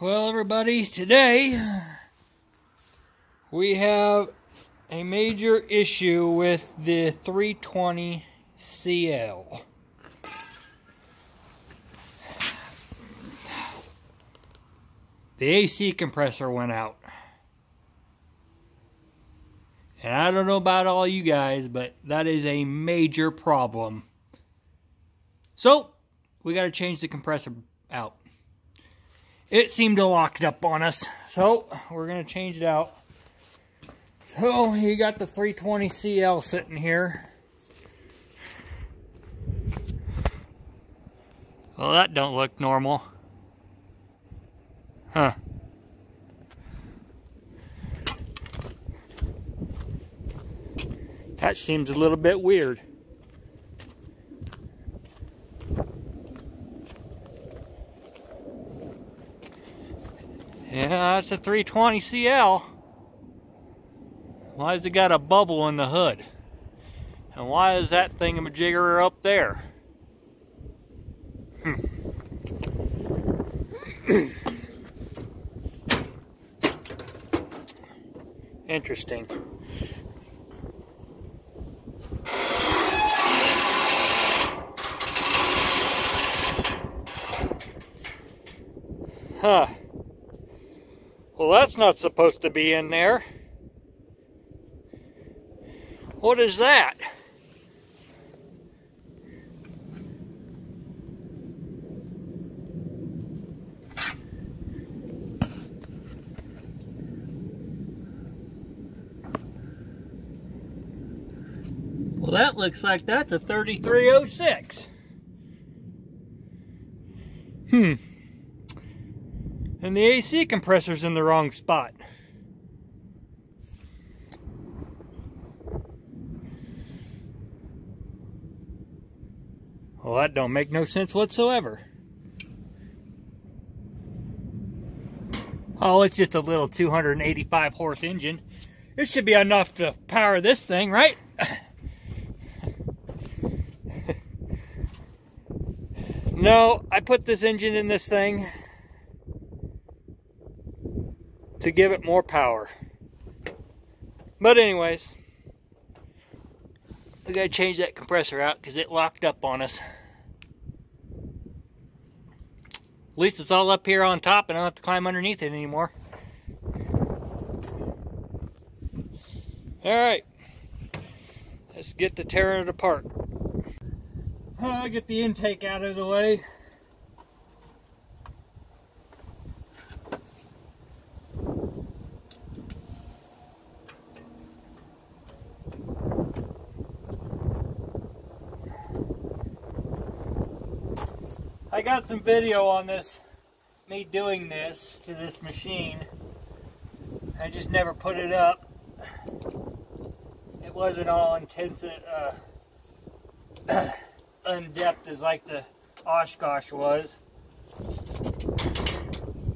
Well, everybody, today we have a major issue with the 320 CL. The AC compressor went out. And I don't know about all you guys, but that is a major problem. So, we got to change the compressor out. It seemed to lock it up on us, so we're going to change it out. So, you got the 320 CL sitting here. Well, that don't look normal. Huh. That seems a little bit weird. Yeah, that's a 320 CL. Why has it got a bubble in the hood? And why is that thingamajigger up there? Interesting. Huh. Well, that's not supposed to be in there. What is that? Well, that looks like that's a 3306. And the AC compressor's in the wrong spot. Well, that don't make no sense whatsoever. Oh, it's just a little 285 horse engine. It should be enough to power this thing, right? No, I put this engine in this thing to give it more power. But anyways, we gotta change that compressor out because it locked up on us. At least it's all up here on top and I don't have to climb underneath it anymore. Alright, let's get to tearing it apart. I'll get the intake out of the way. I got some video on this, me doing this to this machine. I just never put it up. It wasn't all intensive, in-depth as like the Oshkosh was.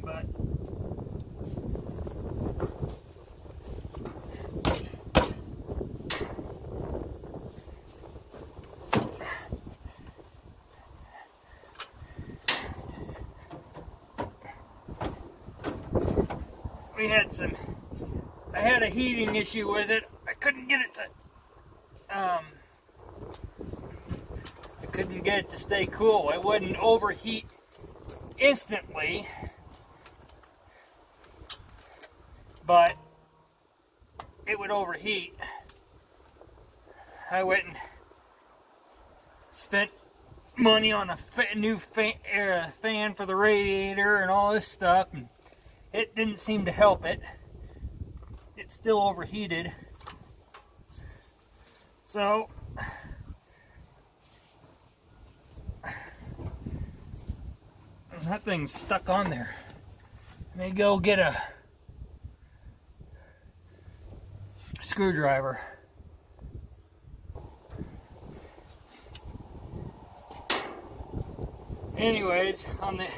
But we had I had a heating issue with it. I couldn't get it to, stay cool. It wouldn't overheat instantly, but it would overheat. I went and spent money on a new fan for the radiator and all this stuff, and it didn't seem to help it. It still overheated. So that thing's stuck on there. Let me go get a screwdriver. Anyways, on the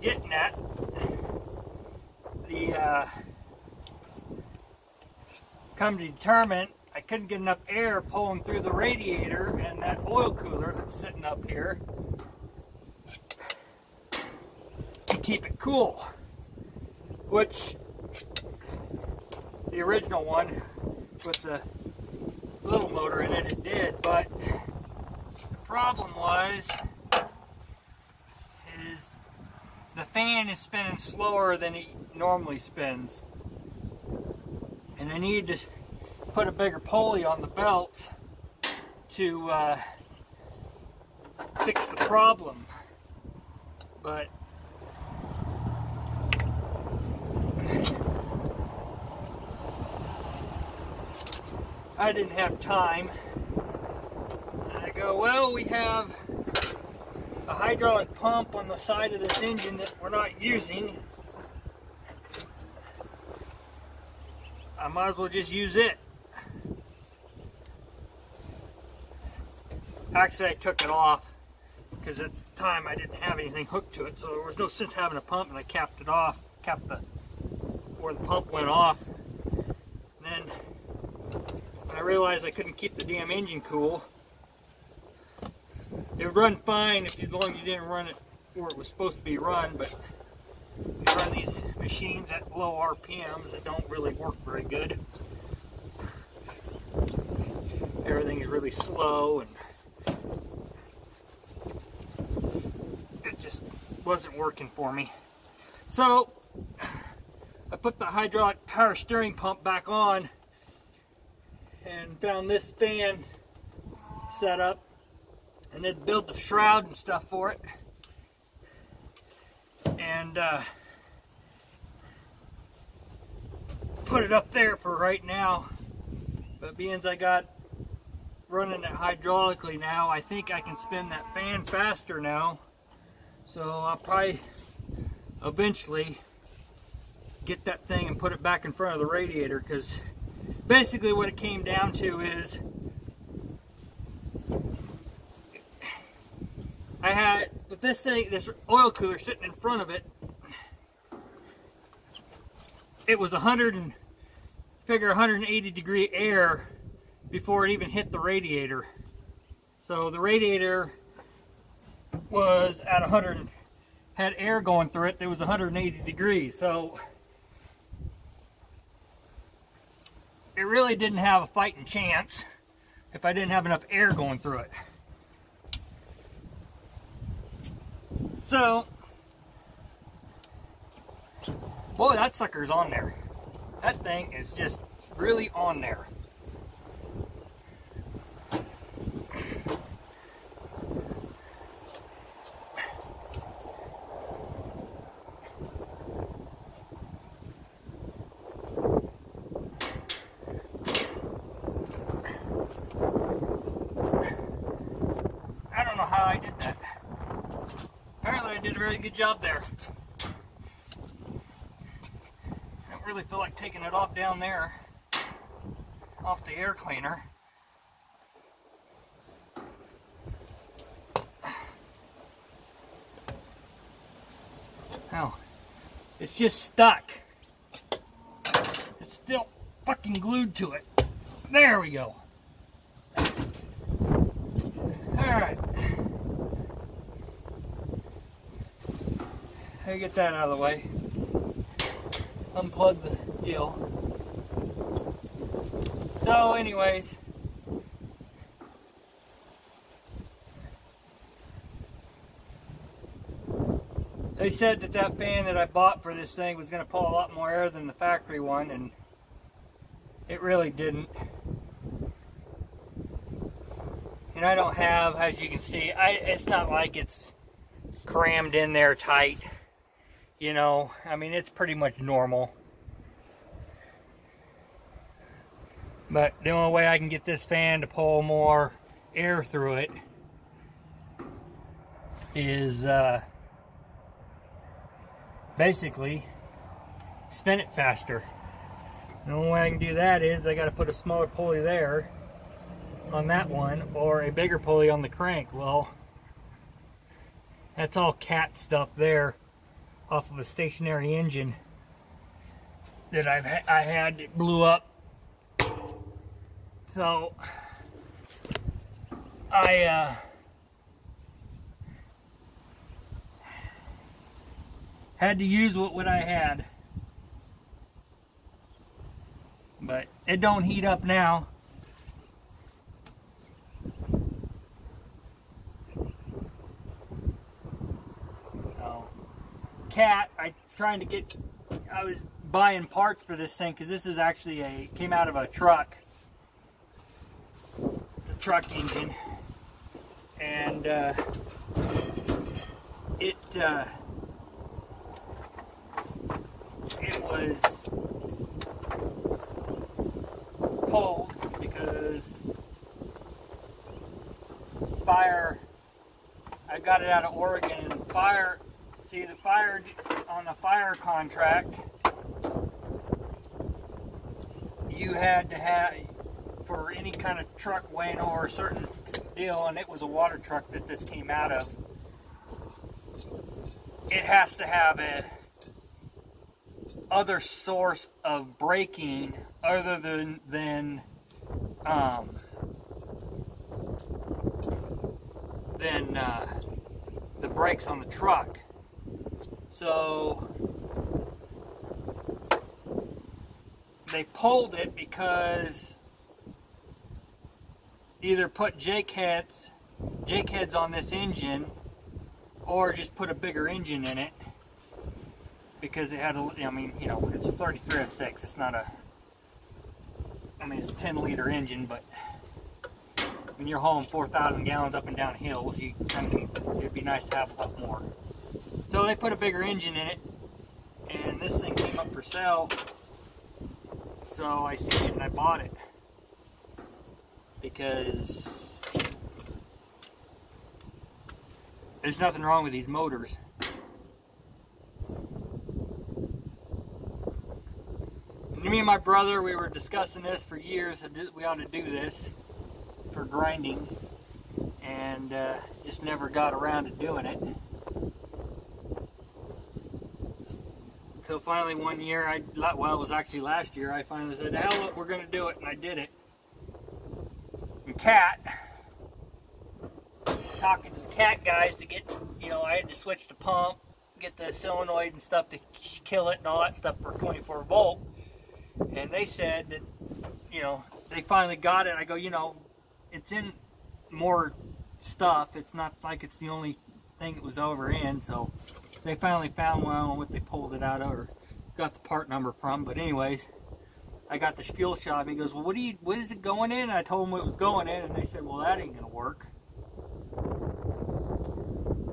getting at the come to determine I couldn't get enough air pulling through the radiator and that oil cooler that's sitting up here. keep it cool, which the original one with the little motor in it, it did, but the problem is the fan is spinning slower than it normally spins, and I need to put a bigger pulley on the belt to fix the problem, but I didn't have time. And I go, well, we have a hydraulic pump on the side of this engine that we're not using. I might as well just use it. Actually, I took it off because at the time I didn't have anything hooked to it, so there was no sense having a pump, and I capped it off, capped where the pump went off. And then when I realized I couldn't keep the damn engine cool, it would run fine as long as you didn't run it where it was supposed to be run, but you run these machines at low RPMs that don't really work very good. Everything is really slow, and it just wasn't working for me. So I put the hydraulic power steering pump back on and found this fan set up, and then built the shroud and stuff for it, and put it up there for right now. But being as I got running it hydraulically now, I think I can spin that fan faster now, so I'll probably eventually get that thing and put it back in front of the radiator, because basically what it came down to is I had, with this thing, this oil cooler sitting in front of it, it was 180 degree air before it even hit the radiator. So the radiator was at 100, had air going through it. It was 180 degrees. So it really didn't have a fighting chance if I didn't have enough air going through it. So, boy, that sucker's on there. That thing is just really on there. I don't know how I did that. Apparently I did a very good job there. I don't really feel like taking it off down there, off the air cleaner. Oh, it's just stuck. It's still fucking glued to it. There we go. Alright. I get that out of the way. Unplug the deal. So anyways, they said that that fan that I bought for this thing was going to pull a lot more air than the factory one, and it really didn't. And I don't have, as you can see, it's not like it's crammed in there tight. You know, I mean, it's pretty much normal. But the only way I can get this fan to pull more air through it is basically spin it faster. The only way I can do that is I got to put a smaller pulley there on that one, or a bigger pulley on the crank. Well, that's all cat stuff there off of a stationary engine that I had that blew up. So Had to use what I had. But it don't heat up now. So, Cat, I was buying parts for this thing because this is actually came out of a truck. It's a truck engine. And it was pulled because fire. I got it out of Oregon, and fire. See, the fire on the fire contract, you had to have for any kind of truck weighing over a certain deal, and it was a water truck that this came out of. It has to have a other source of braking other than the brakes on the truck. So they pulled it because either put Jake heads on this engine or just put a bigger engine in it, because it had a, I mean, you know, it's a 3306. It's not a, I mean, it's a 10-liter engine, but when you're hauling 4,000 gallons up and down hills, it'd be nice to have a lot more. So they put a bigger engine in it, and this thing came up for sale. So I seen it and I bought it because there's nothing wrong with these motors. Me and my brother, we were discussing this for years. We ought to do this for grinding, and just never got around to doing it. So finally one year, well, it was actually last year, I finally said, hell, we're going to do it, and I did it. And Cat, talking to the Cat guys to get, you know, I had to switch the pump, get the solenoid and stuff to kill it and all that stuff for 24 volt. And they said that, you know, they finally got it. I go, you know, it's in more stuff. It's not like it's the only thing it was over in. So they finally found one on what they pulled it out of, or got the part number from. But anyways, I got the fuel shop. He goes, well, what is it going in? And I told him what it was going in, and they said, well, that ain't gonna work.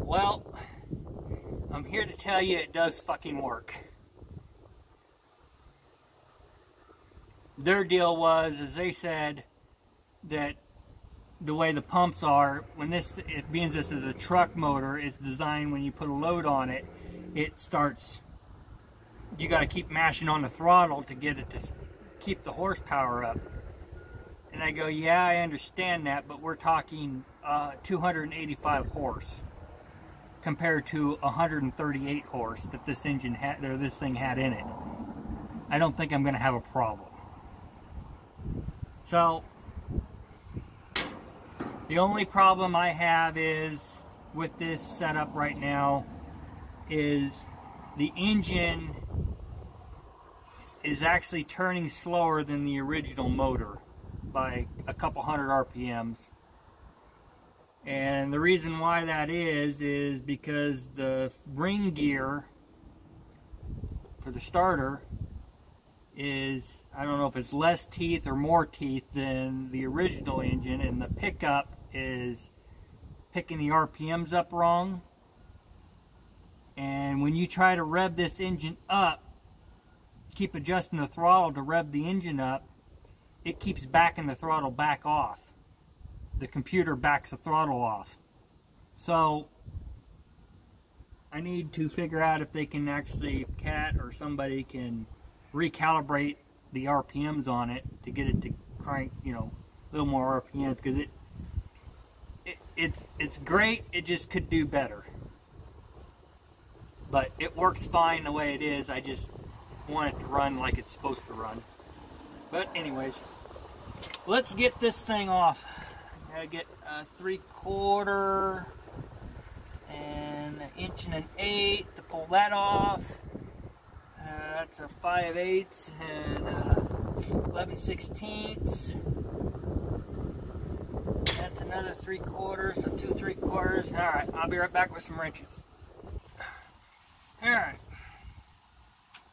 Well, I'm here to tell you it does fucking work. Their deal was, as they said, that the way the pumps are, when it being this is a truck motor, it's designed when you put a load on it, it starts, you got to keep mashing on the throttle to get it to keep the horsepower up. And I go, yeah, I understand that, but we're talking 285 horse compared to 138 horse that this engine had, or this thing had in it. I don't think I'm going to have a problem. So, the only problem I have is with this setup right now is the engine is actually turning slower than the original motor by a couple hundred RPMs. And the reason why that is because the ring gear for the starter is, I don't know if it's less teeth or more teeth than the original engine, and the pickup is picking the RPMs up wrong. And when you try to rev this engine up, keep adjusting the throttle to rev the engine up, it keeps backing the throttle back off. The computer backs the throttle off. So I need to figure out if they can actually, Cat or somebody can recalibrate the RPMs on it to get it to crank, you know, a little more RPMs, because it's great. It just could do better, but it works fine the way it is. I just want it to run like it's supposed to run. But anyways, let's get this thing off. I gotta get a 3/4 and 1 1/8 to pull that off. That's a 5/8 and 11/16. That's another 3/4, so 2 3/4. All right, I'll be right back with some wrenches. All right,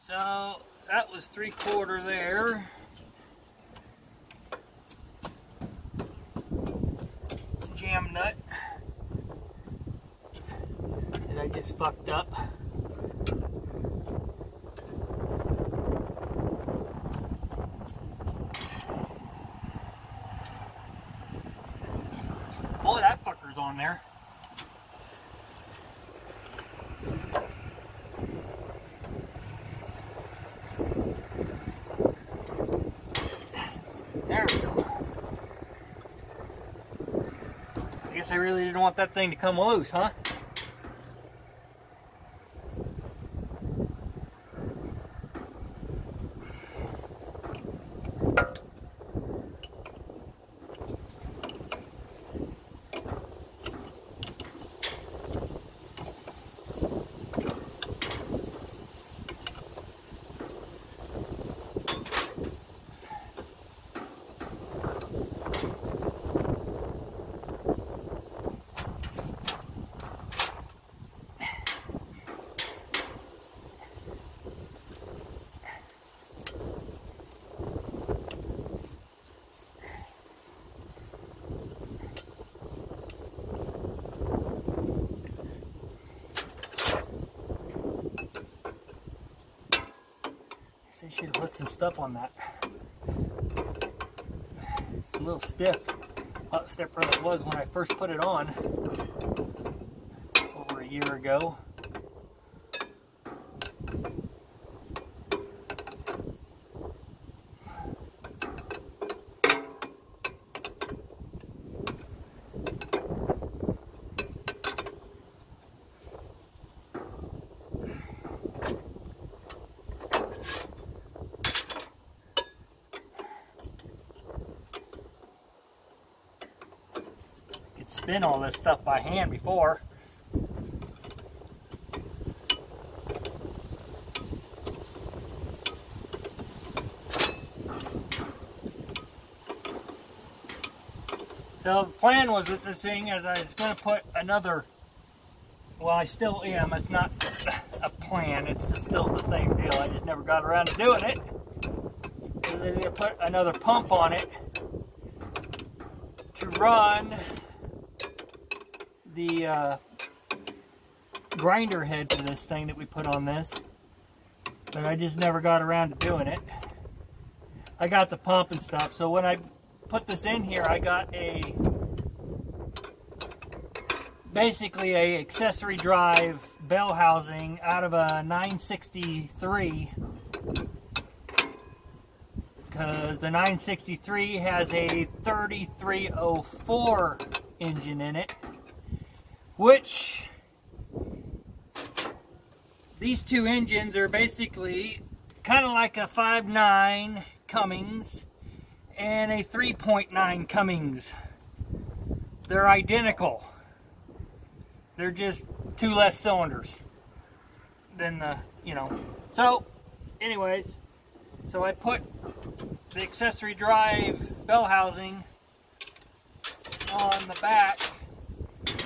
so that was 3/4 there. Jam nut that I just fucked up. Boy, that fucker's on there. There we go. I guess I really didn't want that thing to come loose, huh? I should have put some stuff on that. It's a little stiff. A lot stiffer than it was when I first put it on over a year ago. Spin all this stuff by hand before. So the plan was with this thing is I was going to put another, well I still am, it's not a plan, it's still the same deal, I just never got around to doing it. I was going to put another pump on it to run the grinder head for this thing that we put on this, but I just never got around to doing it. I got the pump and stuff, so when I put this in here I got basically a accessory drive bell housing out of a 963, because the 963 has a 3304 engine in it, which these two engines are basically kind of like a 5.9 Cummins and a 3.9 Cummins. They're identical. They're just 2 less cylinders than the, you know. So, anyways, so I put the accessory drive bell housing on the back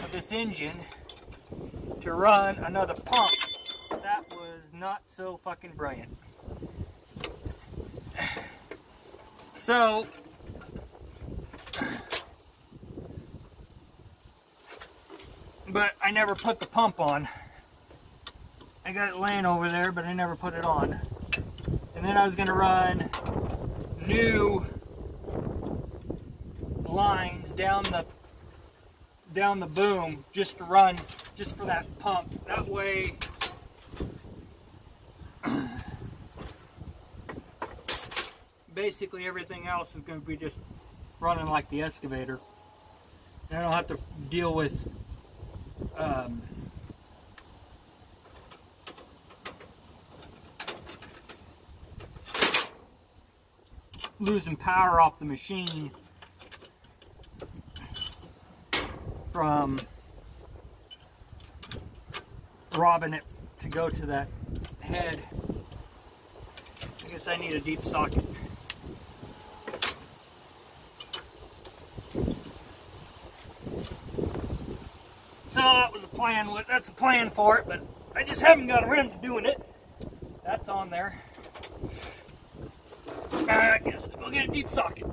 of this engine to run another pump. That was not so fucking brilliant. So but I never put the pump on. I got it laying over there, but I never put it on. And then I was going to run new lines down the boom just to run just for that pump. That way basically everything else is going to be just running like the excavator. And I don't have to deal with losing power off the machine from robbing it to go to that head. I guess I need a deep socket. So that was the plan. That's the plan for it, but I just haven't got around to doing it. That's on there. I guess we'll get a deep socket.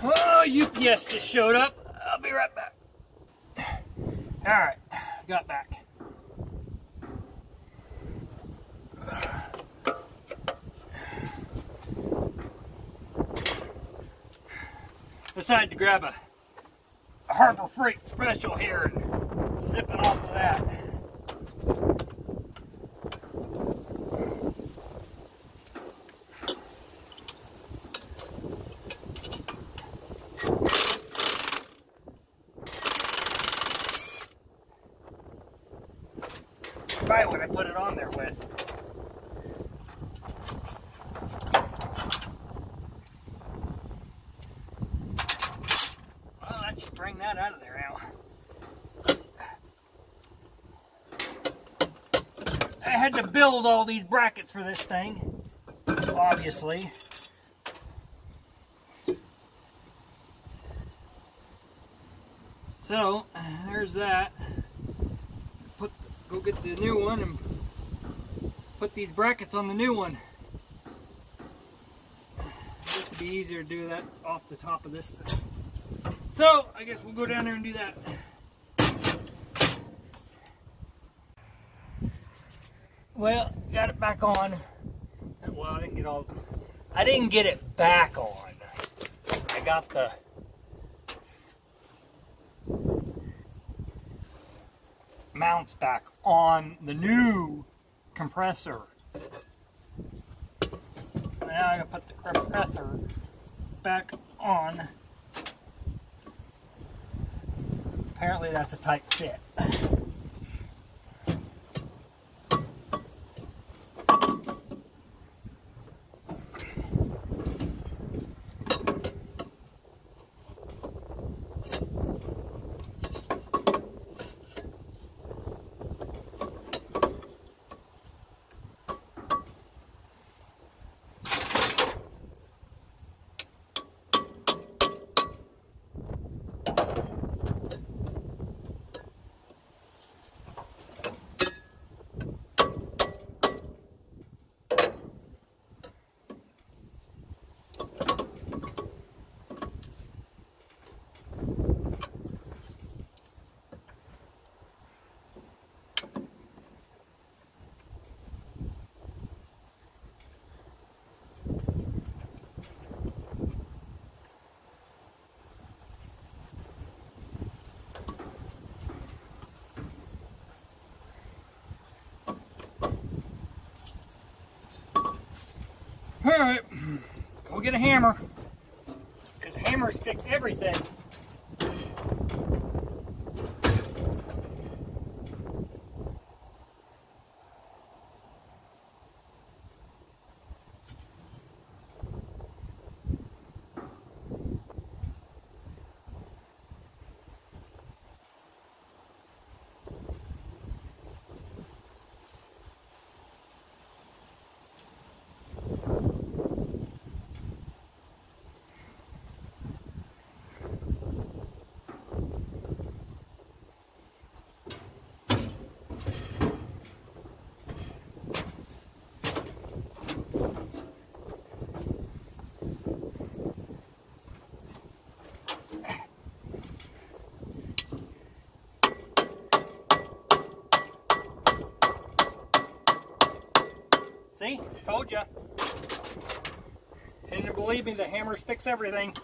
Oh, UPS just showed up. I'll be right back. Alright, got back. Decided to grab a Harbor Freight special here and zip it off of that. Probably what I put it on there with. Well, that should bring that out of there now. I had to build all these brackets for this thing, obviously. So, there's that. Go get the new one and put these brackets on the new one. This would be easier to do that off the top of this thing. So, I guess we'll go down there and do that. Well, got it back on. Well, I didn't get it back on. I got the mounts back on the new compressor. Now I'm going to put the compressor back on. Apparently that's a tight fit. Alright, go get a hammer, because hammers fix everything. you. And believe me, the hammers fix everything.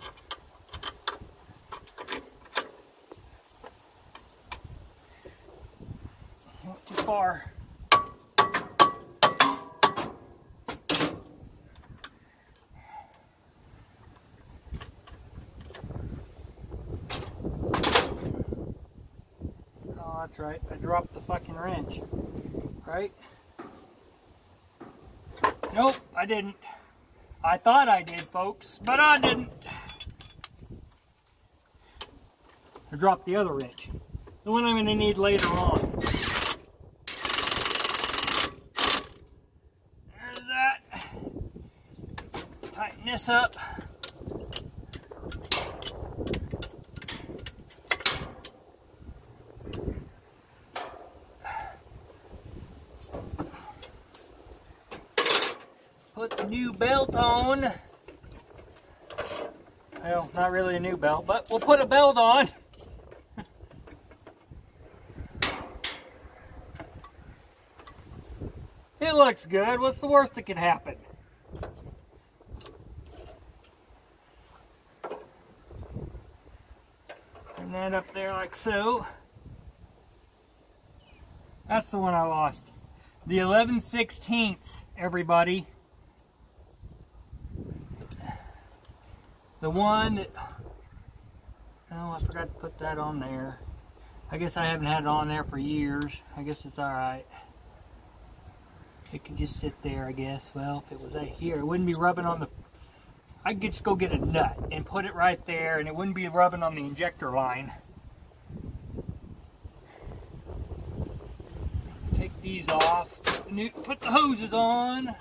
Not too far. Oh, that's right. I dropped the fucking wrench. Right? Nope, I didn't. I thought I did, folks, but I didn't. I dropped the other wrench. The one I'm going to need later on. There's that. Tighten this up. Put the new belt on. Well, not really a new belt, but we'll put a belt on. It looks good. What's the worst that could happen? Turn that up there like so. That's the one I lost. The 11/16, everybody. The one that, oh, I forgot to put that on there. I guess I haven't had it on there for years. I guess it's alright. It could just sit there, I guess. Well, if it was right here, it wouldn't be rubbing on the... I could just go get a nut and put it right there, and it wouldn't be rubbing on the injector line. Take these off. Put the hoses on.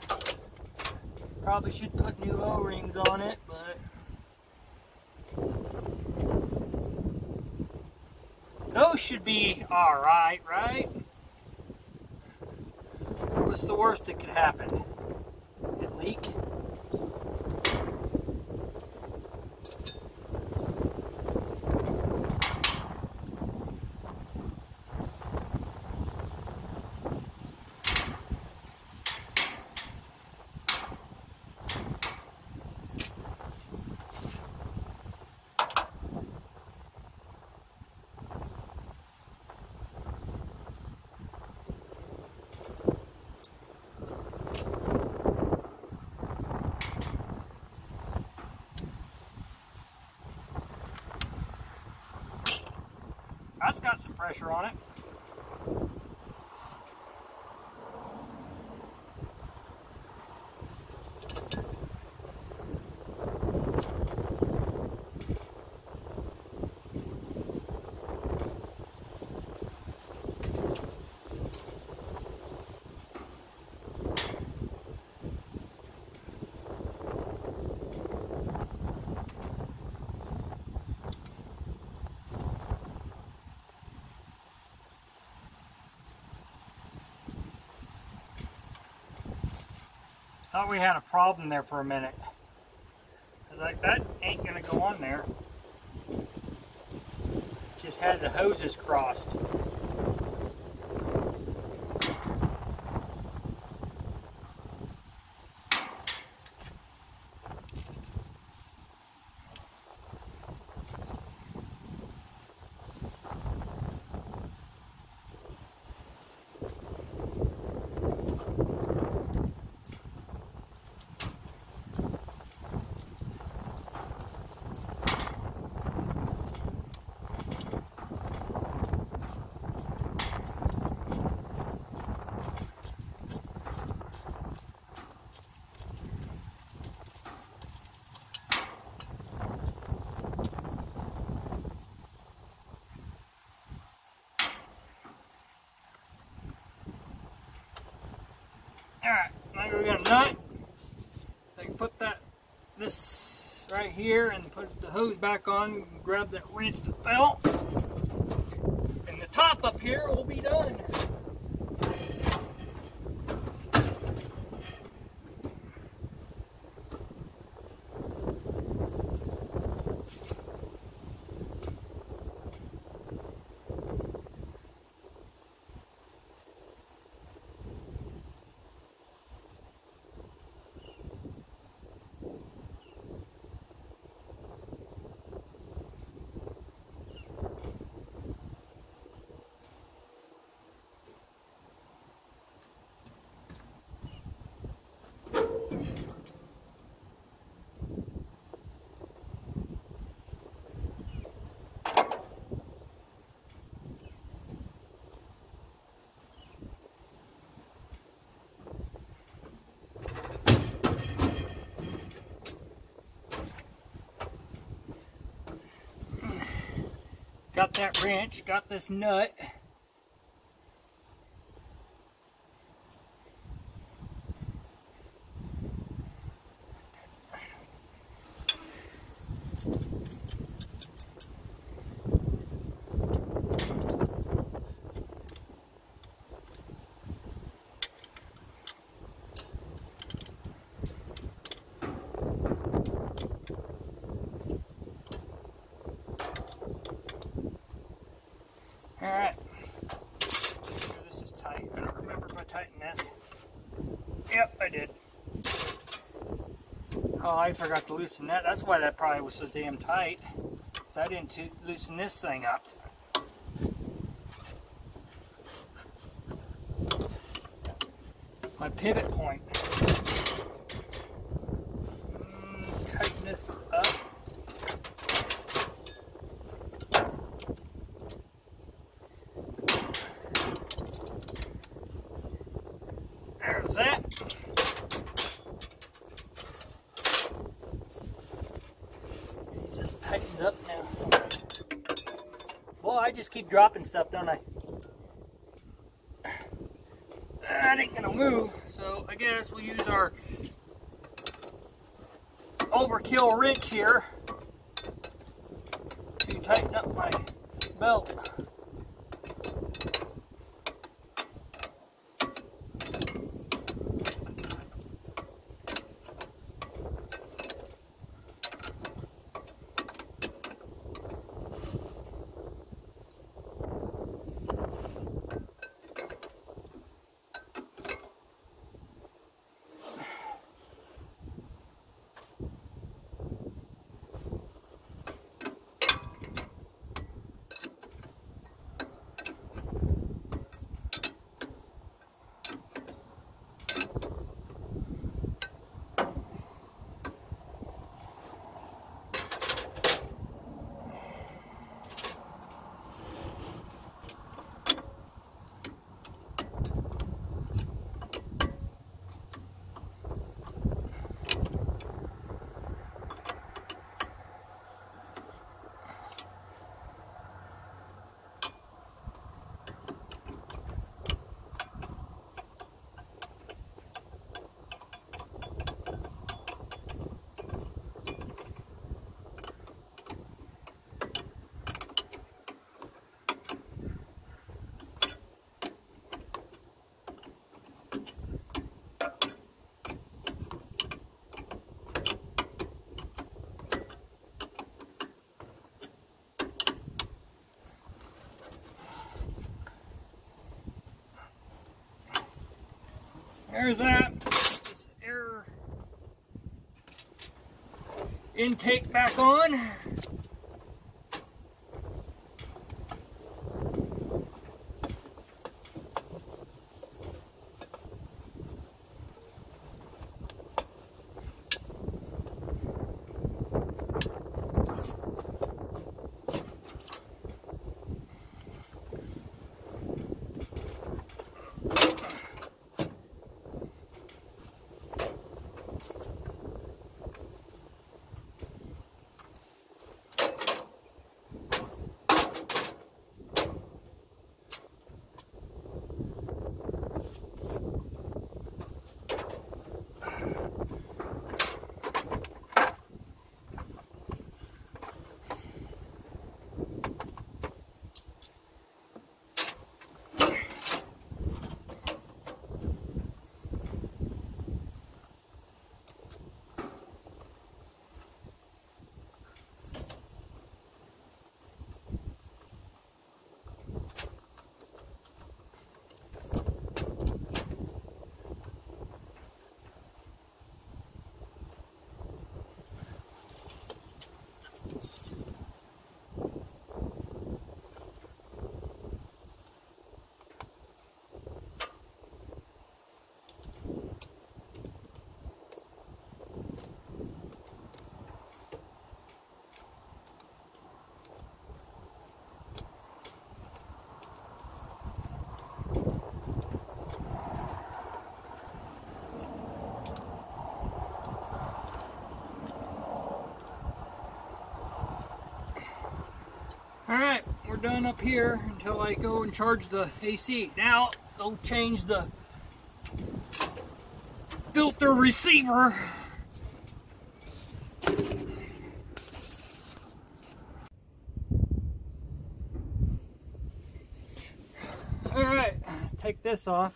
Probably should put new O-rings on it, but... those should be alright, right? What's the worst that could happen? It leak? That's got some pressure on it. Thought we had a problem there for a minute. I was like, that ain't gonna go on there. Just had the hoses crossed. Alright, now we got a nut. I can put this right here and put the hose back on, grab that wrench that fell. And the top up here will be done. Got that wrench, got this nut. Alright. Sure this is tight. I don't remember if I tightened this. Yep, I did. Oh, I forgot to loosen that. That's why that probably was so damn tight. I didn't loosen this thing up. My pivot point. Tighten this up. There's that. Just tightened up now. Boy, I just keep dropping stuff, don't I? That ain't gonna move, so I guess we'll use our overkill wrench here to tighten up my belt. There's that. This air intake back on. we're done up here until I go and charge the AC. Now, I'll change the filter receiver. Alright, take this off.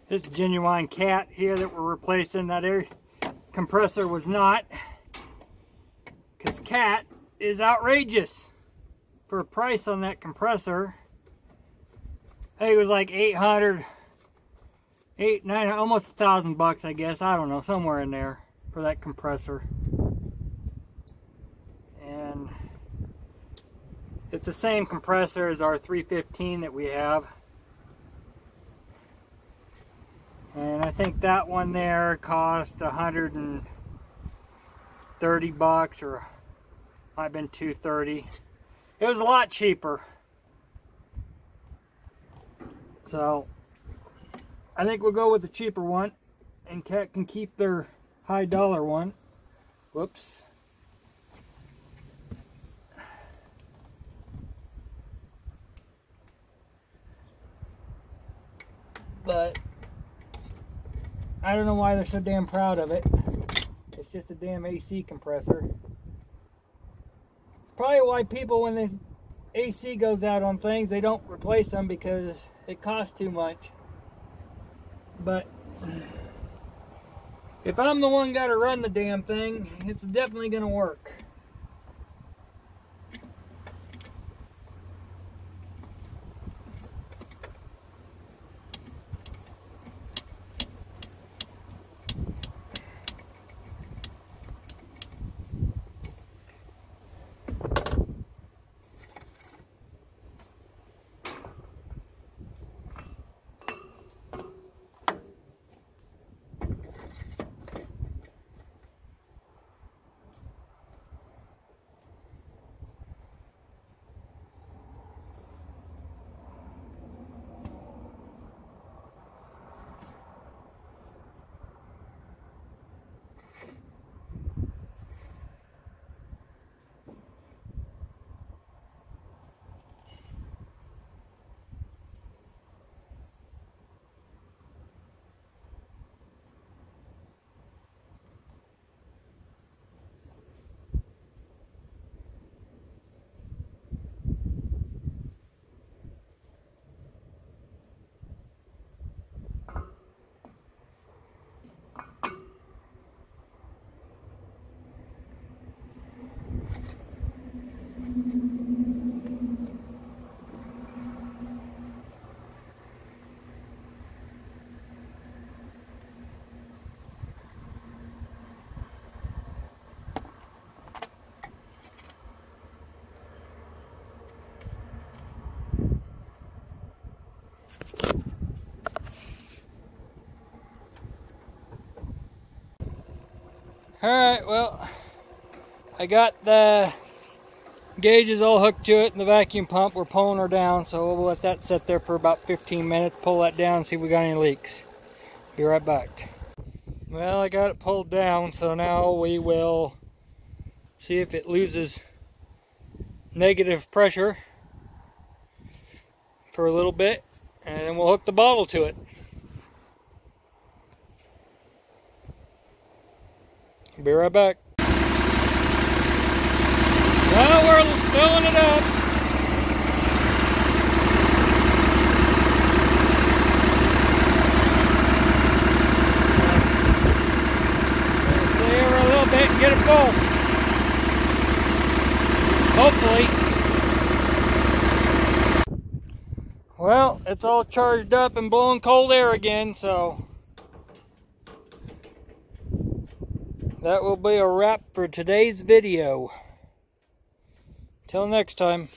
This genuine cat here that we're replacing, that air compressor was not, because cat is outrageous for a price on that compressor. I think it was like 800, 900, almost $1,000 I guess, I don't know, somewhere in there for that compressor. And it's the same compressor as our 315 that we have. And I think that one there cost $130 or might have been $230. It was a lot cheaper. So I think we'll go with the cheaper one, and Cat can keep their high dollar one. Whoops. But I don't know why they're so damn proud of it. It's just a damn AC compressor. It's probably why people, when the AC goes out on things, they don't replace them, because it costs too much. But if I'm the one got to run the damn thing, it's definitely going to work. Alright, well, I got the gauges all hooked to it and the vacuum pump. We're pulling her down, so we'll let that sit there for about 15 minutes, pull that down, see if we got any leaks. Be right back. Well, I got it pulled down, so now we will see if it loses negative pressure for a little bit, and then we'll hook the bottle to it. Be right back. Well, we're filling it up. Stay over a little bit and get it full. Hopefully. Well, it's all charged up and blowing cold air again, so that will be a wrap for today's video. Till next time.